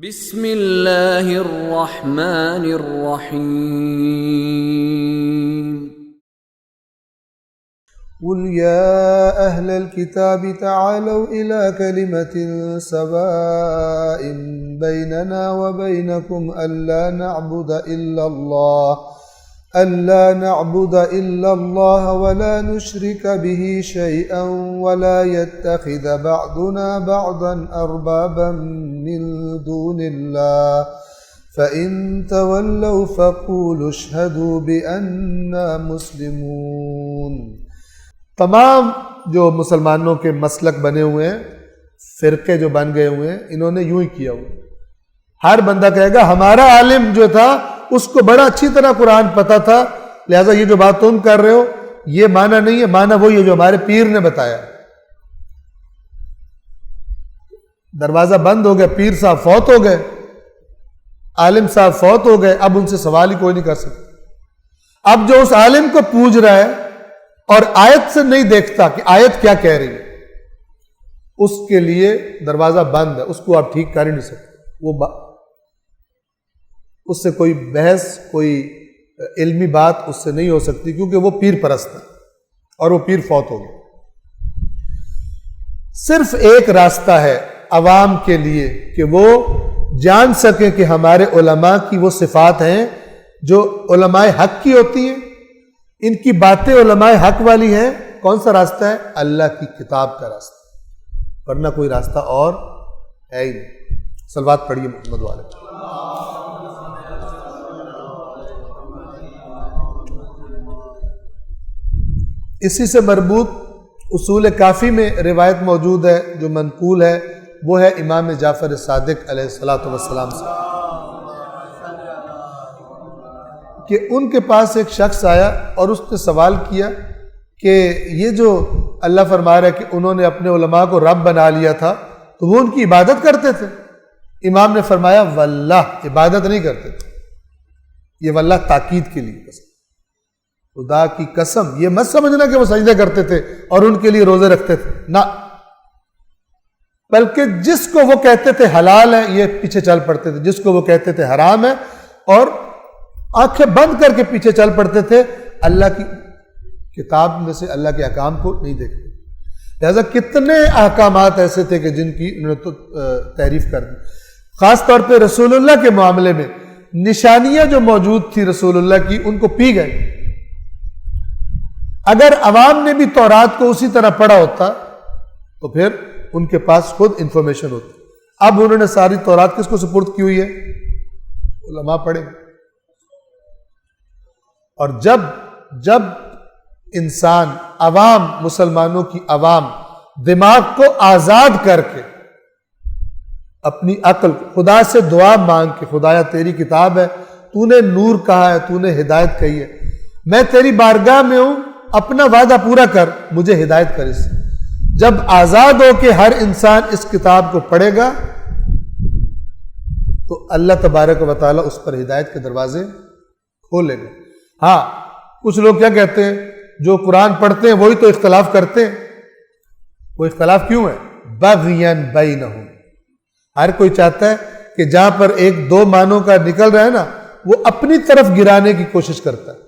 بسم اللہ الرحمن الرحیم قل يا أهل الكتاب تعالوا إلى كلمة سواء بيننا وبينكم ألا نعبد إلا الله ولا نشرك به شيئا ولا يتخذ بعضنا بعضا أربابا من دون الله فإن تولوا فقولوا اشهدوا بأننا مسلمون۔ تمام جو مسلمانوں کے مسلک بنے ہوئے ہیں، فرقے جو بن گئے ہوئے ہیں، انہوں نے یوں ہی کیا ہوا۔ ہر بندہ کہے گا ہمارا عالم جو تھا اس کو بڑا اچھی طرح قرآن پتا تھا، لہٰذا یہ جو بات تم کر رہے ہو یہ معنی نہیں ہے، معنی وہی ہے جو ہمارے پیر نے بتایا۔ دروازہ بند ہو گیا، پیر صاحب فوت ہو گئے، عالم صاحب فوت ہو گئے، اب ان سے سوال ہی کوئی نہیں کر سکتا۔ اب جو اس عالم کو پوچھ رہا ہے اور آیت سے نہیں دیکھتا کہ آیت کیا کہہ رہی ہے، اس کے لیے دروازہ بند ہے، اس کو آپ ٹھیک کر ہی نہیں سکتے۔ اس سے کوئی بحث، کوئی علمی بات اس سے نہیں ہو سکتی، کیونکہ وہ پیر پرست ہے اور وہ پیر فوت ہو گیا۔ صرف ایک راستہ ہے عوام کے لیے کہ وہ جان سکیں کہ ہمارے علماء کی وہ صفات ہیں جو علماء حق کی ہوتی ہیں، ان کی باتیں علماء حق والی ہیں۔ کون سا راستہ ہے؟ اللہ کی کتاب کا راستہ، ورنہ کوئی راستہ اور ہے ہی نہیں۔ صلوات پڑھیے محمد والے۔ اسی سے مربوط اصول کافی میں روایت موجود ہے جو منقول ہے، وہ ہے امام جعفر صادق علیہ السلام سے کہ ان کے پاس ایک شخص آیا اور اس نے سوال کیا کہ یہ جو اللہ فرما رہا ہے کہ انہوں نے اپنے علماء کو رب بنا لیا تھا تو وہ ان کی عبادت کرتے تھے؟ امام نے فرمایا واللہ عبادت نہیں کرتے تھے، یہ واللہ تاکید کے لیے قسم، خدا کی قسم یہ مت سمجھنا کہ وہ سجدے کرتے تھے اور ان کے لیے روزے رکھتے تھے، نہ، بلکہ جس کو وہ کہتے تھے حلال ہے یہ پیچھے چل پڑتے تھے، جس کو وہ کہتے تھے حرام ہے اور آنکھیں بند کر کے پیچھے چل پڑتے تھے، اللہ کی کتاب میں سے اللہ کے احکام کو نہیں دیکھتے۔ لہذا کتنے احکامات ایسے تھے کہ جن کی انہوں نے تو تعریف کر دی۔ خاص طور پہ رسول اللہ کے معاملے میں نشانیاں جو موجود تھی رسول اللہ کی ان کو پی گئے۔ اگر عوام نے بھی تورات کو اسی طرح پڑھا ہوتا تو پھر ان کے پاس خود انفارمیشن ہوتی۔ اب انہوں نے ساری تورات کس کو سپرد کی ہوئی ہے؟ علماء پڑھیں۔ اور جب انسان عوام، مسلمانوں کی عوام دماغ کو آزاد کر کے اپنی عقل خدا سے دعا مانگ کے خدایا تیری کتاب ہے، تو نے نور کہا ہے، تو نے ہدایت کہی ہے، میں تیری بارگاہ میں ہوں، اپنا وعدہ پورا کر، مجھے ہدایت کر اس سے۔ جب آزاد ہو کے ہر انسان اس کتاب کو پڑھے گا تو اللہ تبارک و تعالیٰ اس پر ہدایت کے دروازے کھولے گا۔ ہاں، کچھ لوگ کیا کہتے ہیں، جو قرآن پڑھتے ہیں وہی تو اختلاف کرتے ہیں۔ وہ اختلاف کیوں ہے؟ بغیاً بینہم، ہر کوئی چاہتا ہے کہ جہاں پر ایک دو معنوں کا نکل رہا ہے نا، وہ اپنی طرف گرانے کی کوشش کرتا ہے،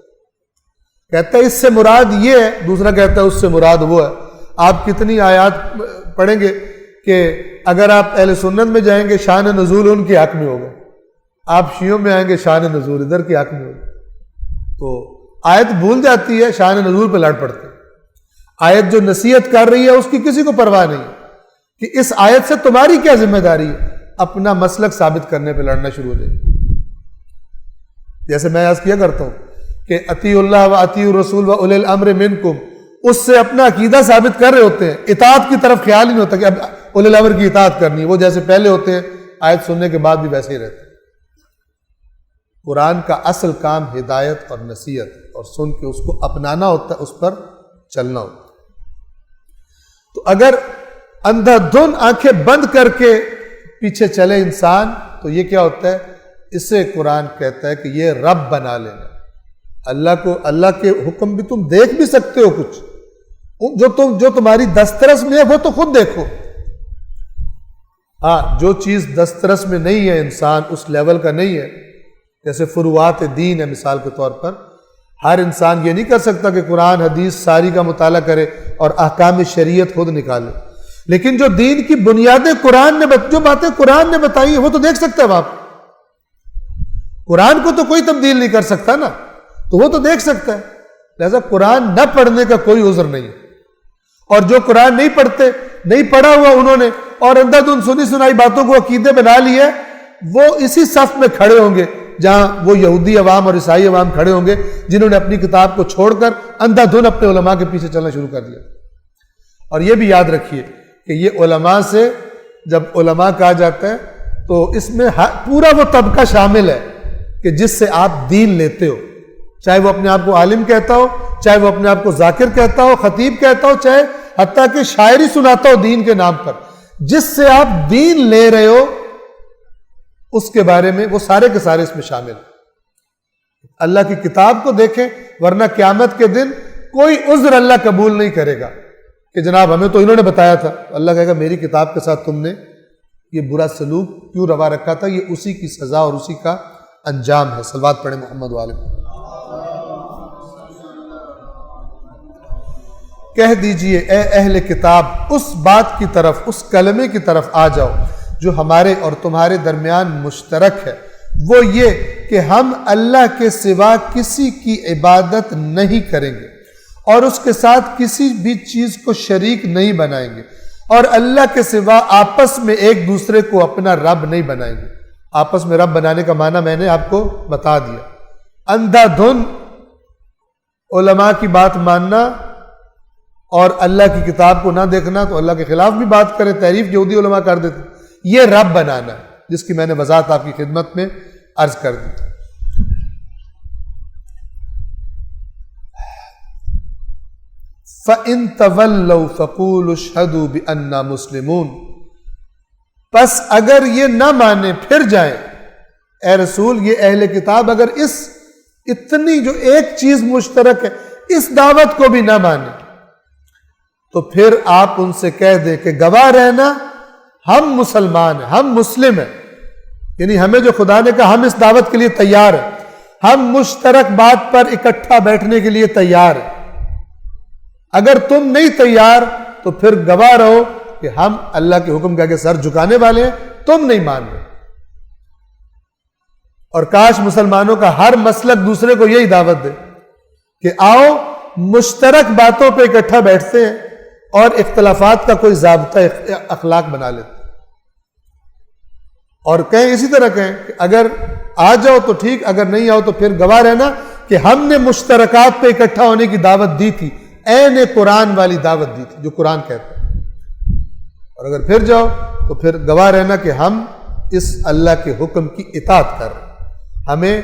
کہتا ہے اس سے مراد یہ ہے، دوسرا کہتا ہے اس سے مراد وہ ہے۔ آپ کتنی آیات پڑھیں گے کہ اگر آپ اہل سنت میں جائیں گے شان نزول ان کے حق میں ہوگا، آپ شیعوں میں آئیں گے شان نزول ادھر کے حق میں ہوگا، تو آیت بھول جاتی ہے، شان نزول پہ لڑ پڑتے ہیں۔ آیت جو نصیحت کر رہی ہے اس کی کسی کو پرواہ نہیں ہے کہ اس آیت سے تمہاری کیا ذمہ داری ہے، اپنا مسلک ثابت کرنے پہ لڑنا شروع ہو جائے۔ جیسے میں عرض کیا کرتا ہوں کہ اطیعوا اللہ و اطیعوا الرسول و اولی الامر منکم، اس سے اپنا عقیدہ ثابت کر رہے ہوتے ہیں، اطاعت کی طرف خیال ہی نہیں ہوتا کہ اب اولی الامر کی اطاعت کرنی ہے، وہ جیسے پہلے ہوتے ہیں آیت سننے کے بعد بھی ویسے ہی رہتے ہیں۔ قرآن کا اصل کام ہدایت اور نصیحت، اور سن کے اس کو اپنانا ہوتا ہے، اس پر چلنا ہوتا ہے۔ تو اگر اندھا دھن آنکھیں بند کر کے پیچھے چلے انسان تو یہ کیا ہوتا ہے؟ اسے قرآن کہتا ہے کہ یہ رب بنا لینا۔ اللہ کے حکم بھی تم دیکھ بھی سکتے ہو، کچھ جو تمہاری دسترس میں ہے وہ تو خود دیکھو، ہاں جو چیز دسترس میں نہیں ہے، انسان اس لیول کا نہیں ہے، جیسے فروعات دین ہے مثال کے طور پر، ہر انسان یہ نہیں کر سکتا کہ قرآن حدیث ساری کا مطالعہ کرے اور احکام شریعت خود نکالے، لیکن جو دین کی بنیادیں قرآن نے جو باتیں قرآن نے بتائی ہیں وہ تو دیکھ سکتا ہے آپ۔ قرآن کو تو کوئی تبدیل نہیں کر سکتا نا، تو وہ تو دیکھ سکتا ہے، لہذا قرآن نہ پڑھنے کا کوئی عذر نہیں ہے۔ اور جو قرآن نہیں پڑھتے، نہیں پڑھا ہوا انہوں نے اور اندھا دھند سنی سنائی باتوں کو عقیدے بنا لی ہے، وہ اسی صف میں کھڑے ہوں گے جہاں وہ یہودی عوام اور عیسائی عوام کھڑے ہوں گے جنہوں نے اپنی کتاب کو چھوڑ کر اندھا دھند اپنے علماء کے پیچھے چلنا شروع کر دیا۔ اور یہ بھی یاد رکھیے کہ یہ علماء سے جب علماء کہا جاتا ہے تو اس میں پورا وہ طبقہ شامل ہے کہ جس سے آپ دین لیتے ہو، چاہے وہ اپنے آپ کو عالم کہتا ہو، چاہے وہ اپنے آپ کو ذاکر کہتا ہو، خطیب کہتا ہو، چاہے حتیٰ کہ شاعری سناتا ہو دین کے نام پر، جس سے آپ دین لے رہے ہو اس کے بارے میں وہ سارے کے سارے اس میں شامل ہیں۔ اللہ کی کتاب کو دیکھیں، ورنہ قیامت کے دن کوئی عذر اللہ قبول نہیں کرے گا کہ جناب ہمیں تو انہوں نے بتایا تھا۔ اللہ کہے گا میری کتاب کے ساتھ تم نے یہ برا سلوک کیوں روا رکھا تھا، یہ اسی کی سزا اور اسی کا انجام ہے۔ صلوات پڑھیں محمد والے۔ کہہ دیجئے اے اہل کتاب اس بات کی طرف، اس کلمے کی طرف آ جاؤ جو ہمارے اور تمہارے درمیان مشترک ہے، وہ یہ کہ ہم اللہ کے سوا کسی کی عبادت نہیں کریں گے اور اس کے ساتھ کسی بھی چیز کو شریک نہیں بنائیں گے، اور اللہ کے سوا آپس میں ایک دوسرے کو اپنا رب نہیں بنائیں گے۔ آپس میں رب بنانے کا معنی میں نے آپ کو بتا دیا۔ اندھا دھند علماء کی بات ماننا اور اللہ کی کتاب کو نہ دیکھنا، تو اللہ کے خلاف بھی بات کرے، تعریف یہودی علماء کر دیتے، یہ رب بنانا ہے جس کی میں نے وضاحت آپ کی خدمت میں عرض کر دی۔ فَإِن تَوَلَّوْا فَقُولُوا اشْهَدُوا بِأَنَّا مُسْلِمُونَ، پس اگر یہ نہ مانے پھر جائیں، اے رسول یہ اہل کتاب اگر اس اتنی جو ایک چیز مشترک ہے اس دعوت کو بھی نہ مانے، تو پھر آپ ان سے کہہ دیں کہ گواہ رہنا ہم مسلمان ہیں، ہم مسلم ہیں، یعنی ہمیں جو خدا نے کہا ہم اس دعوت کے لیے تیار ہیں، ہم مشترک بات پر اکٹھا بیٹھنے کے لیے تیار ہیں۔ اگر تم نہیں تیار تو پھر گواہ رہو کہ ہم اللہ کے حکم کے آگے سر جھکانے والے ہیں، تم نہیں مان رہے۔ اور کاش مسلمانوں کا ہر مسلک دوسرے کو یہی دعوت دے کہ آؤ مشترک باتوں پہ اکٹھا بیٹھتے ہیں اور اختلافات کا کوئی ضابطہ اخلاق بنا لیتے ہیں، اور کہیں اسی طرح کہیں کہ اگر آ جاؤ تو ٹھیک، اگر نہیں آؤ تو پھر گواہ رہنا کہ ہم نے مشترکات پہ اکٹھا ہونے کی دعوت دی تھی، عین قرآن والی دعوت دی تھی جو قرآن کہتا ہے۔ اور اگر پھر جاؤ تو پھر گواہ رہنا کہ ہم اس اللہ کے حکم کی اطاعت کر رہے ہیں۔ ہمیں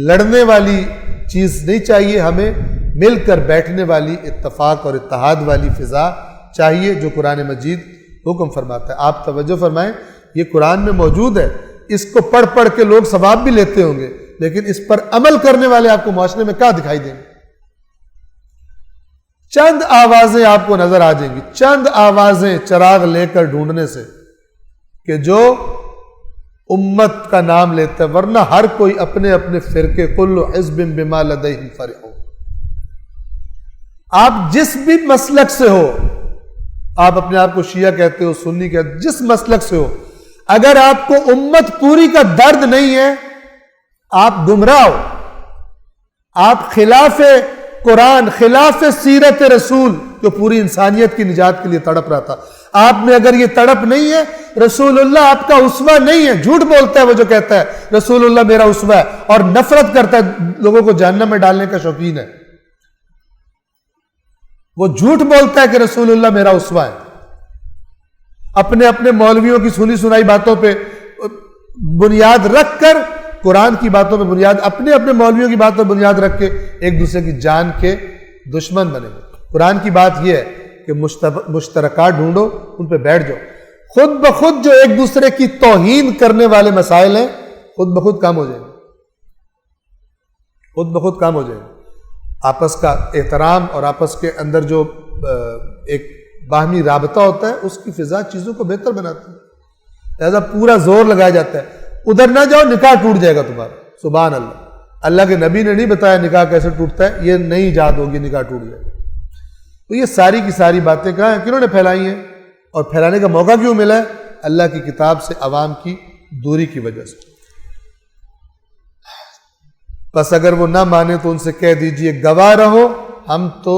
لڑنے والی چیز نہیں چاہیے، ہمیں مل کر بیٹھنے والی اتفاق اور اتحاد والی فضا چاہیے جو قرآن مجید حکم فرماتا ہے۔ آپ توجہ فرمائیں، یہ قرآن میں موجود ہے، اس کو پڑھ پڑھ کے لوگ ثواب بھی لیتے ہوں گے، لیکن اس پر عمل کرنے والے آپ کو معاشرے میں کہاں دکھائی دیں گے؟ چند آوازیں آپ کو نظر آ جائیں گی، چند آوازیں چراغ لے کر ڈھونڈنے سے کہ جو امت کا نام لیتا ہے، ورنہ ہر کوئی اپنے اپنے فرقے، کل حزب بما لدیہم فرحون۔ آپ جس بھی مسلک سے ہو، آپ اپنے آپ کو شیعہ کہتے ہو، سنی کہتے ہو، جس مسلک سے ہو، اگر آپ کو امت پوری کا درد نہیں ہے، آپ گمراہ ہو، آپ خلاف قرآن، خلاف سیرت رسول جو پوری انسانیت کی نجات کے لیے تڑپ رہا تھا، آپ میں اگر یہ تڑپ نہیں ہے، رسول اللہ آپ کا اسوہ نہیں ہے، جھوٹ بولتا ہے وہ جو کہتا ہے رسول اللہ میرا اسوہ ہے اور نفرت کرتا ہے لوگوں کو جہنم میں ڈالنے کا شوقین ہے، وہ جھوٹ بولتا ہے کہ رسول اللہ میرا اسوہ ہے، اپنے اپنے مولویوں کی سنی سنائی باتوں پہ بنیاد رکھ کر، قرآن کی باتوں پہ بنیاد، اپنے اپنے مولویوں کی بات پر بنیاد رکھ کے ایک دوسرے کی جان کے دشمن بنے گے۔ قرآن کی بات یہ ہے کہ مشترکات ڈھونڈو، ان پہ بیٹھ جاؤ، خود بخود جو ایک دوسرے کی توہین کرنے والے مسائل ہیں خود بخود کام ہو جائیں گے، خود بخود کام ہو جائیں گے۔ آپس کا احترام اور آپس کے اندر جو ایک باہمی رابطہ ہوتا ہے، اس کی فضا چیزوں کو بہتر بناتی ہے۔ لہذا پورا زور لگایا جاتا ہے ادھر نہ جاؤ نکاح ٹوٹ جائے گا تمہارا. سبحان اللہ. اللہ کے نبی نے نہیں بتایا نکاح کیسے ٹوٹتا ہے, یہ نئی ایجاد ہوگی نکاح ٹوٹ جائے گا. تو یہ ساری کی ساری باتیں کہاں ہیں, کنہوں نے پھیلائی ہیں اور پھیلانے کا موقع کیوں ملا ہے؟ اللہ کی کتاب سے عوام کی دوری کی وجہ سے. بس اگر وہ نہ مانے تو ان سے کہہ دیجئے گواہ رہو ہم تو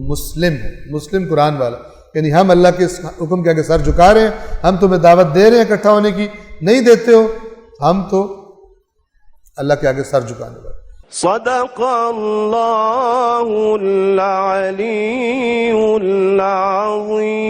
مسلم ہیں. مسلم قرآن والا, یعنی ہم اللہ کے حکم کے آگے سر جھکا رہے ہیں, ہم تمہیں دعوت دے رہے ہیں اکٹھا ہونے کی, نہیں دیتے ہو, ہم تو اللہ کے آگے سر جھکانے والے. صدق اللہ العلی العظیم.